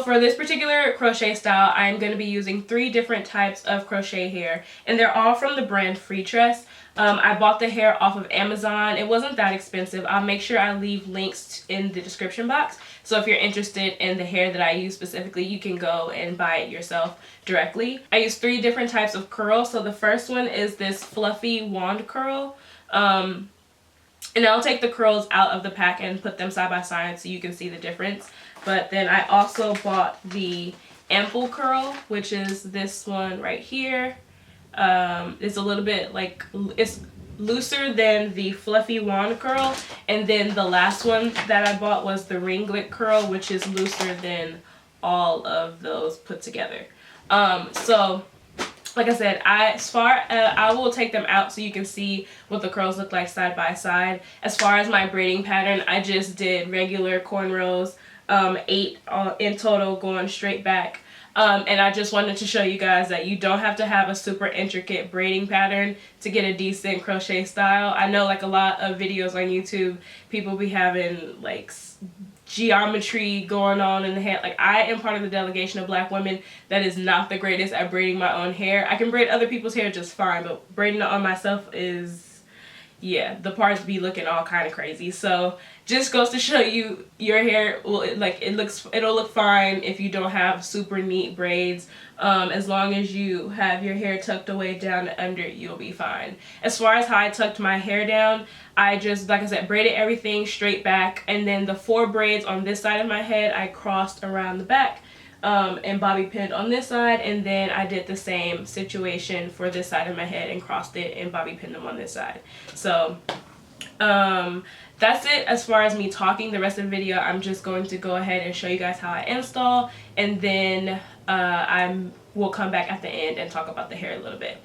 For this particular crochet style, I'm going to be using 3 different types of crochet hair, and they're all from the brand Freetress. I bought the hair off of Amazon. It wasn't that expensive. I'll make sure I leave links in the description box. So if you're interested in the hair that I use specifically, you can go and buy it yourself directly. I use 3 different types of curl. So the first one is this fluffy wand curl. And I'll take the curls out of the pack and put them side by side so you can see the difference. But then I also bought the ample curl, which is this one right here. It's a little bit like, it's looser than the fluffy wand curl. And then the last one that I bought was the ringlet curl, which is looser than all of those put together. So like I said, I will take them out so you can see what the curls look like side by side. As far as my braiding pattern, I just did regular cornrows, 8 in total going straight back. And I just wanted to show you guys that you don't have to have a super intricate braiding pattern to get a decent crochet style. I know like a lot of videos on YouTube, people be having like geometry going on in the hair. Like, I am part of the delegation of black women that is not the greatest at braiding my own hair. I can braid other people's hair just fine, but braiding it on myself is, yeah, the parts be looking all kind of crazy. So just goes to show you, your hair will, it'll look fine if you don't have super neat braids. As long as you have your hair tucked away down under, you'll be fine. As far as how I tucked my hair down, I just, like I said, braided everything straight back, and then the 4 braids on this side of my head I crossed around the back and bobby pinned on this side, and then I did the same situation for this side of my head and crossed it and bobby pinned them on this side. So that's it as far as me talking. The rest of the video, I'm just going to go ahead and show you guys how I install, and then I will come back at the end and talk about the hair a little bit.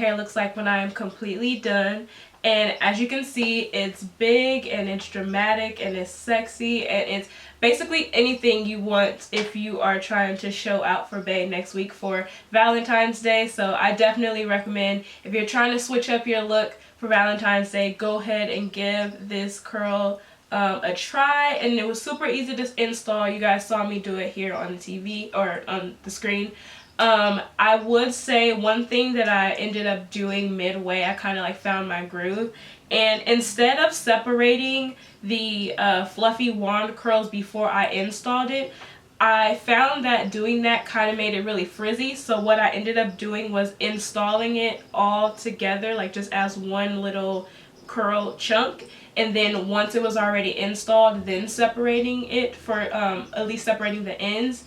hair looks like when I am completely done. And as you can see, it's big and it's dramatic and it's sexy and it's basically anything you want if you are trying to show out for bae next week for Valentine's Day. So I definitely recommend, if you're trying to switch up your look for Valentine's Day, go ahead and give this curl a try. And it was super easy to install. You guys saw me do it here on the TV or on the screen. I would say one thing that I ended up doing midway, I kind of like found my groove, and instead of separating the fluffy wand curls before I installed it, I found that doing that kind of made it really frizzy. So what I ended up doing was installing it all together, like just as one little curl chunk, and then once it was already installed, then separating it for at least separating the ends.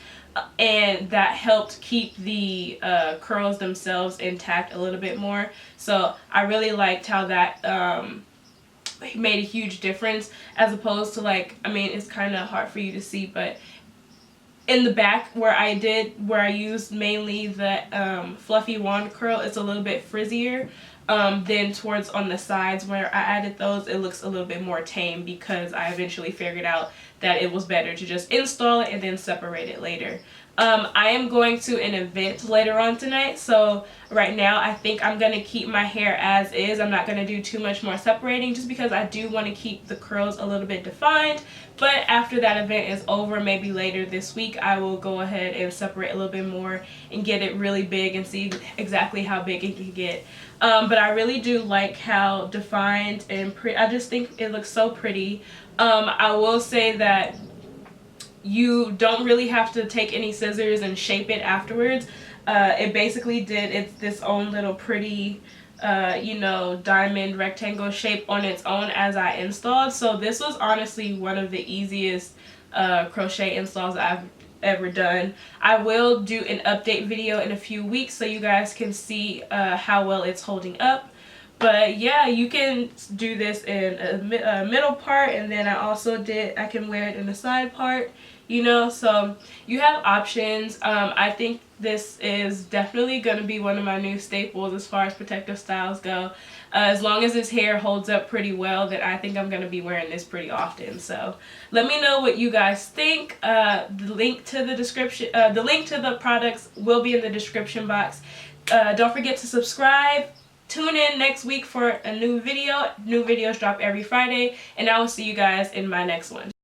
And that helped keep the curls themselves intact a little bit more. So I really liked how that made a huge difference, as opposed to, like, I mean, it's kind of hard for you to see, but in the back where I used mainly the fluffy wand curl, it's a little bit frizzier. Then towards on the sides where I added those, it looks a little bit more tame, because I eventually figured out that it was better to just install it and then separate it later. I am going to an event later on tonight, so right now I think I'm going to keep my hair as is. I'm not going to do too much more separating, just because I do want to keep the curls a little bit defined. But after that event is over, maybe later this week, I will go ahead and separate a little bit more and get it really big and see exactly how big it can get. But I really do like how defined and pretty. I just think it looks so pretty. I will say that you don't really have to take any scissors and shape it afterwards. It basically did its own little pretty you know, diamond rectangle shape on its own as I installed. So this was honestly one of the easiest crochet installs I've ever done. I will do an update video in a few weeks so you guys can see how well it's holding up. But yeah, you can do this in a middle part, and then I can wear it in the side part, you know, so you have options. I think this is definitely going to be one of my new staples as far as protective styles go. As long as this hair holds up pretty well, then I think I'm going to be wearing this pretty often. So let me know what you guys think. The link to the products will be in the description box. Don't forget to subscribe. Tune in next week for a new video. New videos drop every Friday, and I will see you guys in my next one.